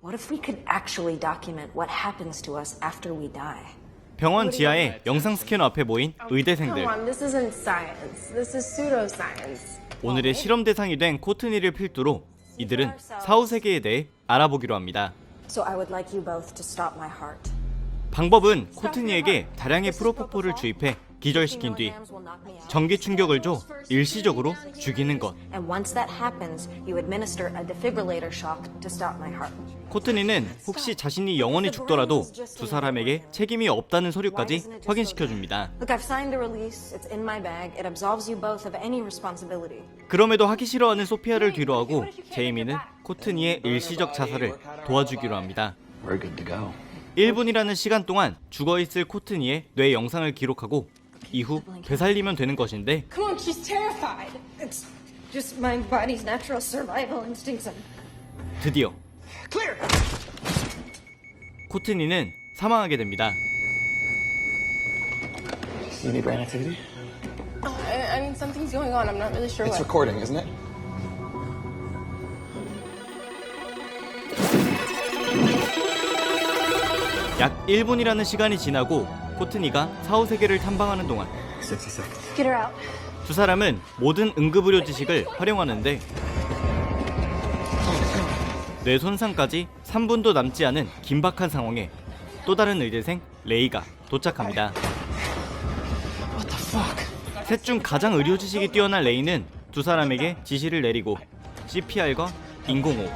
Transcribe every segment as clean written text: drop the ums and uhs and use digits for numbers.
What if we could actually document what happens to us after we die? 병원 지하의 영상 스캐너 앞에 모인 의대생들. Come on, this isn't science. This is pseudoscience. 오늘의 실험 대상이 된 코트니를 필두로 이들은 사후 세계에 대해 알아보기로 합니다. So I would like you both to stop my heart. 방법은 코트니에게 다량의 프로포폴을 주입해 기절시킨 뒤 전기 충격을 줘 일시적으로 죽이는 것. And once that happens, you administer a defibrillator shock to stop my heart. 코트니는 혹시 자신이 영원히 죽더라도 두 사람에게 책임이 없다는 서류까지 확인시켜줍니다. Look, I've signed the release. It's in my bag. It absolves you both of any responsibility. 그럼에도 하기 싫어하는 소피아를 뒤로하고 제이미는 코트니의 일시적 자살을 도와주기로 합니다. We're good to go. 1분이라는 시간 동안 죽어있을 코트니의 뇌 영상을 기록하고 이후 되살리면 되는 것인데 Come on, she's terrified. It's just my body's natural survival instincts. 드디어 코트니는 사망하게 됩니다. See any brain activity? I mean, something's going on. I'm not really sure It's what. recording, isn't it? 약 1분이라는 시간이 지나고 코트니가 사후 세계를 탐방하는 동안 60 seconds. Get her out. 두 사람은 모든 응급의료 지식을 활용하는데 뇌 손상까지 3분도 남지 않은 긴박한 상황에 또 다른 의대생 레이가 도착합니다. What the fuck? 셋 중 가장 의료 지식이 뛰어난 레이는 두 사람에게 지시를 내리고 CPR과 인공호흡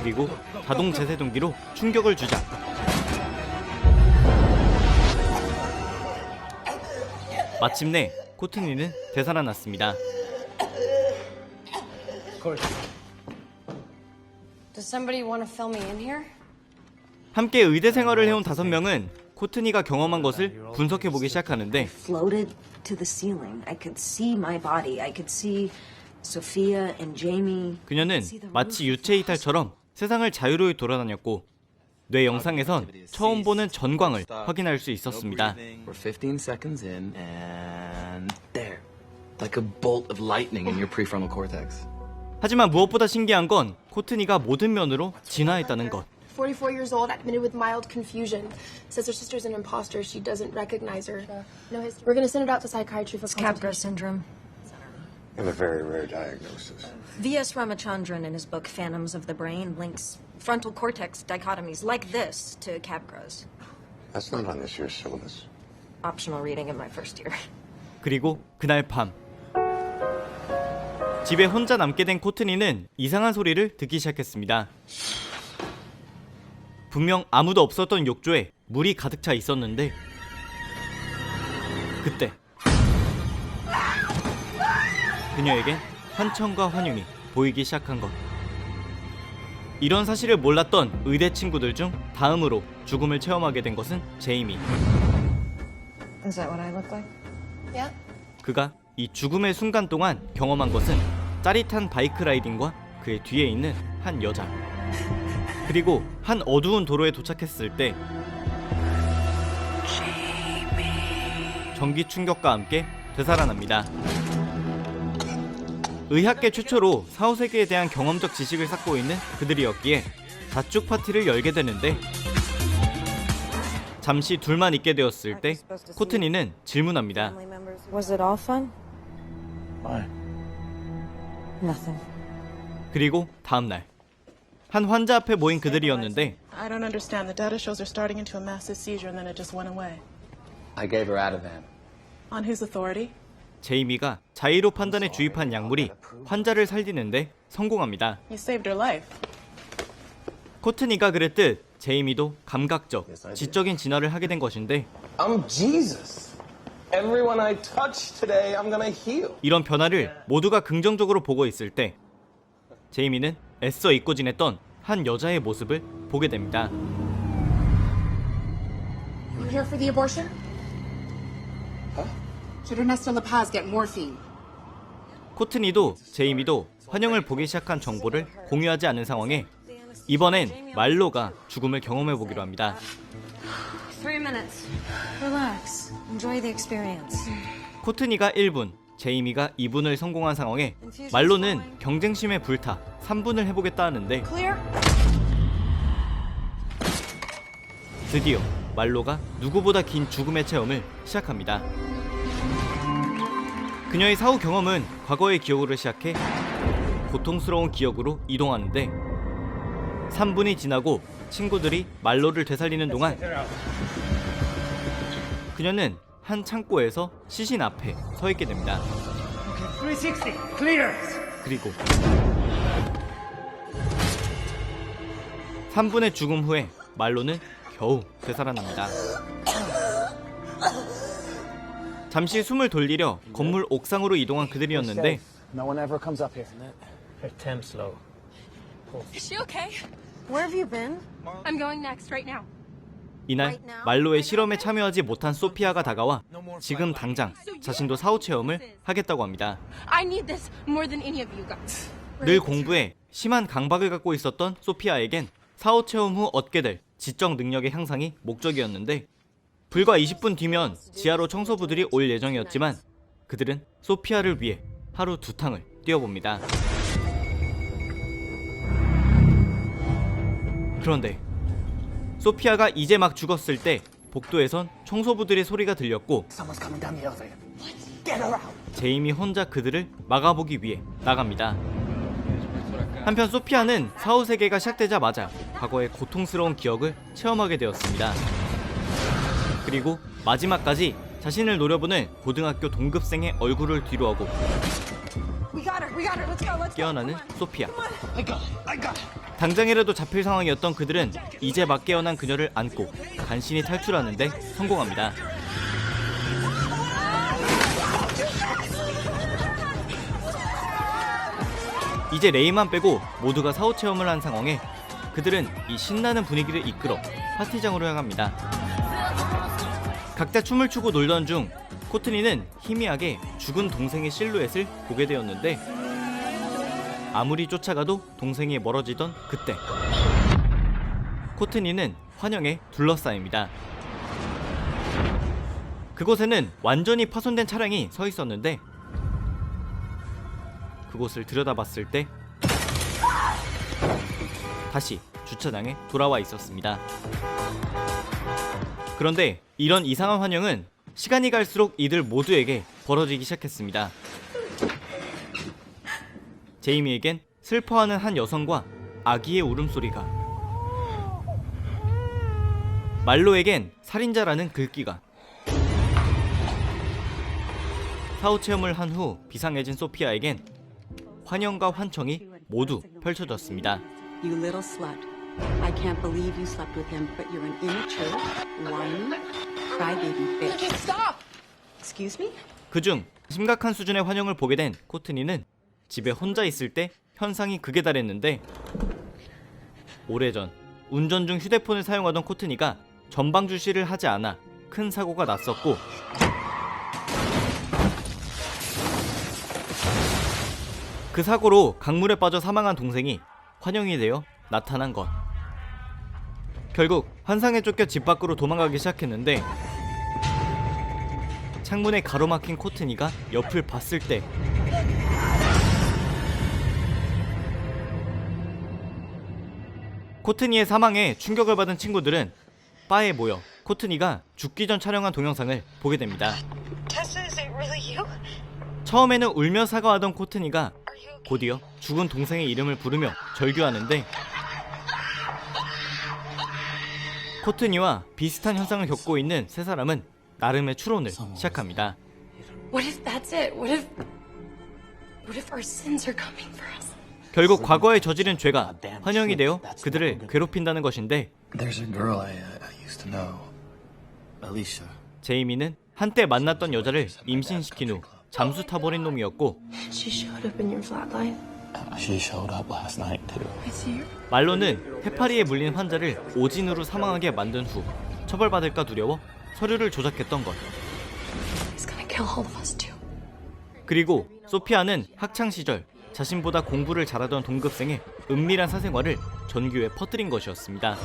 그리고 자동 제세동기로 충격을 주자 마침내 코트니는 되살아났습니다. Does somebody want to fill me in here? 함께 의대 생활을 해온 5명은 코트니가 경험한 것을 분석해보기 시작하는데 Floated to the ceiling. I could see my body. I could see Sophia and Jamie. 그녀는 마치 유체 이탈처럼 세상을 자유로이 돌아다녔고 뇌 영상에선 처음 보는 전광을 확인할 수 있었습니다. We're 15 seconds in, and there. Like a bolt of lightning in your prefrontal cortex. 하지만 무엇보다 신기한 건 코트니가 모든 면으로 진화했다는 것. 44 years old, admitted with mild confusion. Says her sister's an imposter. She doesn't recognize her. No history. We're gonna send it out to psychiatry for Capgras consultation. syndrome. You have a very rare diagnosis. V.S. Ramachandran, in his book Phantoms of the Brain, links frontal cortex dichotomies like this to Capgras. That's not on this year's syllabus. Optional reading in my first year. 그리고 그날 밤 집에 혼자 남게 된 코트니는 이상한 소리를 듣기 시작했습니다. 분명 아무도 없었던 욕조에 물이 가득 차 있었는데 그때 그녀에겐 환청과 환영이 보이기 시작한 것. 이런 사실을 몰랐던 의대 친구들 중 다음으로 죽음을 체험하게 된 것은 제이미. Is that what I look like? Yeah. 그가 이 죽음의 순간 동안 경험한 것은 짜릿한 바이크 라이딩과 그의 뒤에 있는 한 여자 그리고 한 어두운 도로에 도착했을 때 전기 충격과 함께 되살아납니다. 의학계 최초로 사후세계에 대한 경험적 지식을 쌓고 있는 그들이었기에 자축 파티를 열게 되는데 잠시 둘만 있게 되었을 때 코트니는 질문합니다. Was it all fun? Why? Nothing. 그리고 다음날 한 환자 앞에 모인 그들이었는데 I don't understand. The data shows her starting into a massive seizure and then it just went away. I gave her Ativan. On whose authority? 제이미가 자의로 판단에 주입한 약물이 환자를 살리는데 성공합니다. You saved her life. 코트니가 그랬듯 제이미도 감각적, 지적인 진화를 하게 된 것인데 I'm Jesus. Everyone I touch today, I'm gonna heal. 이런 변화를 모두가 긍정적으로 보고 있을 때 제이미는 애써 잊고 지냈던 한 여자의 모습을 보게 됩니다. You here for the abortion? Should Ernesto La Paz get morphine? 코트니도 제이미도 환영을 보기 시작한 정보를 공유하지 않은 상황에 이번엔 말로가 죽음을 경험해보기로 합니다. 3 minutes. Relax. Enjoy the experience. 코트니가 1분, 제이미가 2분을 성공한 상황에 말로는 경쟁심에 불타 3분을 해보겠다 하는데 드디어 말로가 누구보다 긴 죽음의 체험을 시작합니다. 그녀의 사후 경험은 과거의 기억으로 시작해 고통스러운 기억으로 이동하는데 3분이 지나고 친구들이 말로를 되살리는 동안 그녀는 한 창고에서 시신 앞에 서 있게 됩니다. 그리고 3분의 죽음 후에 말로는 겨우 되살아납니다. 잠시 숨을 돌리려 건물 옥상으로 이동한 그들이었는데 No one ever comes up here. Her temp's low. Is she okay? Where have you been? I'm going next right now. 이날 말로의 실험에 참여하지 못한 소피아가 다가와 지금 당장 자신도 사후 체험을 하겠다고 합니다. I need this more than any of you guys. 늘 공부에 심한 강박을 갖고 있었던 소피아에겐 사후 체험 후 얻게 될 지적 능력의 향상이 목적이었는데 불과 20분 뒤면 지하로 청소부들이 올 예정이었지만 그들은 소피아를 위해 하루 2탕을 뛰어봅니다. 그런데 소피아가 이제 막 죽었을 때 복도에선 청소부들의 소리가 들렸고 Someone's coming down the elevator. Get her out. 제이미 혼자 그들을 막아보기 위해 나갑니다. 한편 소피아는 사후 세계가 시작되자마자 과거의 고통스러운 기억을 체험하게 되었습니다. 그리고 마지막까지 자신을 노려보는 고등학교 동급생의 얼굴을 뒤로하고 깨어나는 소피아. 당장이라도 잡힐 상황이었던 그들은 이제 막 깨어난 그녀를 안고 간신히 탈출하는데 성공합니다. 이제 레이만 빼고 모두가 사후 체험을 한 상황에 그들은 이 신나는 분위기를 이끌어 파티장으로 향합니다. 각자 춤을 추고 놀던 중 코트니는 희미하게 죽은 동생의 실루엣을 보게 되었는데 아무리 쫓아가도 동생이 멀어지던 그때 코트니는 환영에 둘러싸입니다. 그곳에는 완전히 파손된 차량이 서 있었는데 그곳을 들여다봤을 때 다시 주차장에 돌아와 있었습니다. 그런데 이런 이상한 환영은 시간이 갈수록 이들 모두에게 벌어지기 시작했습니다. 제이미에겐 슬퍼하는 한 여성과 아기의 울음소리가, 말로에겐 살인자라는 글귀가, 사후 체험을 한 후 비상해진 소피아에겐 환영과 환청이 모두 펼쳐졌습니다. You little slut. I can't believe you slept with him, but you're an immature, whiny, crybaby bitch. Stop! Excuse me? 그중 심각한 수준의 환영을 보게 된 코트니는 집에 혼자 있을 때 현상이 극에 달했는데 오래전 운전 중 휴대폰을 사용하던 코트니가 전방 주시를 하지 않아 큰 사고가 났었고 그 사고로 강물에 빠져 사망한 동생이 환영이 되어 나타난 것. 결국 환상에 쫓겨 집 밖으로 도망가기 시작했는데 창문에 가로막힌 코트니가 옆을 봤을 때 코트니의 사망에 충격을 받은 친구들은 바에 모여 코트니가 죽기 전 촬영한 동영상을 보게 됩니다. 처음에는 울며 사과하던 코트니가 곧이어 죽은 동생의 이름을 부르며 절규하는데 코트니와 비슷한 현상을 겪고 있는 세 사람은 나름의 추론을 시작합니다. What if that's it? What if our sins are coming for us? 결국 과거에 저지른 죄가 환영이 되어 그들을 괴롭힌다는 것인데 There's a girl I used to know. Alicia. 제이미는 한때 만났던 여자를 임신시킨 후 잠수 타버린 놈이었고 She showed up in your flatline. She showed up last night too. I see her. 말로는 해파리에 물린 환자를 오진으로 사망하게 만든 후 처벌받을까 두려워 서류를 조작했던 것. He's gonna kill all of us too. 그리고 소피아는 학창시절 자신보다 공부를 잘하던 동급생의 은밀한 사생활을 전교에 퍼뜨린 것이었습니다.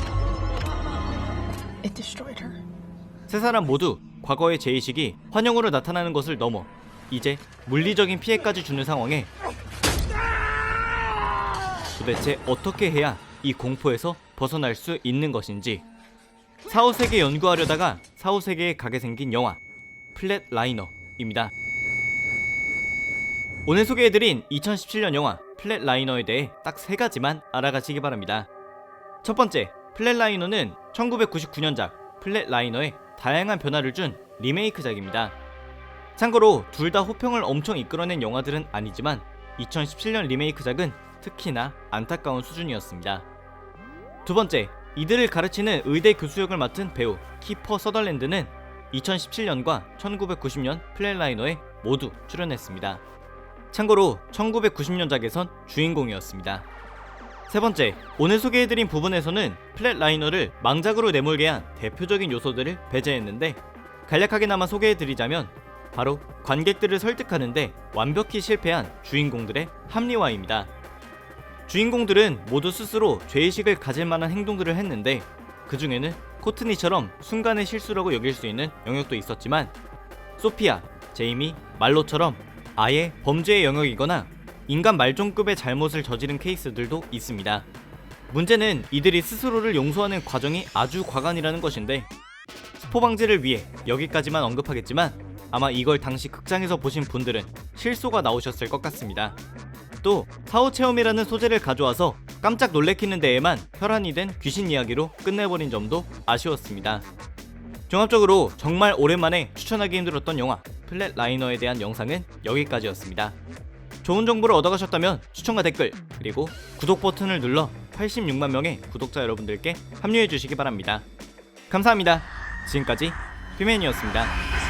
It destroyed her. 세 사람 모두 과거의 죄의식이 환영으로 나타나는 것을 넘어 이제 물리적인 피해까지 주는 상황에 도대체 어떻게 해야 이 공포에서 벗어날 수 있는 것인지 4, 5세계 연구하려다가 4, 5세계에 가게 생긴 영화 플랫라이너입니다. 오늘 소개해드린 2017년 영화 플랫라이너에 대해 딱 3가지만 알아가시기 바랍니다. 첫 번째, 플랫라이너는 1999년작 플랫라이너에 다양한 변화를 준 리메이크작입니다. 참고로 둘 다 호평을 엄청 이끌어낸 영화들은 아니지만 2017년 리메이크작은 특히나 안타까운 수준이었습니다. 두 번째, 이들을 가르치는 의대 교수 역을 맡은 배우 키퍼 서덜랜드는 2017년과 1990년 플랫라이너에 모두 출연했습니다. 참고로 1990년작에선 주인공이었습니다. 세 번째, 오늘 소개해드린 부분에서는 플랫라이너를 망작으로 내몰게 한 대표적인 요소들을 배제했는데 간략하게나마 소개해드리자면 바로 관객들을 설득하는데 완벽히 실패한 주인공들의 합리화입니다. 주인공들은 모두 스스로 죄의식을 가질 만한 행동들을 했는데 그 중에는 코트니처럼 순간의 실수라고 여길 수 있는 영역도 있었지만 소피아, 제이미, 말로처럼 아예 범죄의 영역이거나 인간 말종급의 잘못을 저지른 케이스들도 있습니다. 문제는 이들이 스스로를 용서하는 과정이 아주 과간이라는 것인데 스포 방지를 위해 여기까지만 언급하겠지만 아마 이걸 당시 극장에서 보신 분들은 실소가 나오셨을 것 같습니다. 또 사후 체험이라는 소재를 가져와서 깜짝 놀래키는 데에만 혈안이 된 귀신 이야기로 끝내버린 점도 아쉬웠습니다. 종합적으로 정말 오랜만에 추천하기 힘들었던 영화 플랫라이너에 대한 영상은 여기까지였습니다. 좋은 정보를 얻어가셨다면 추천과 댓글 그리고 구독 버튼을 눌러 86만 명의 구독자 여러분들께 합류해 주시기 바랍니다. 감사합니다. 지금까지 퓨맨이었습니다.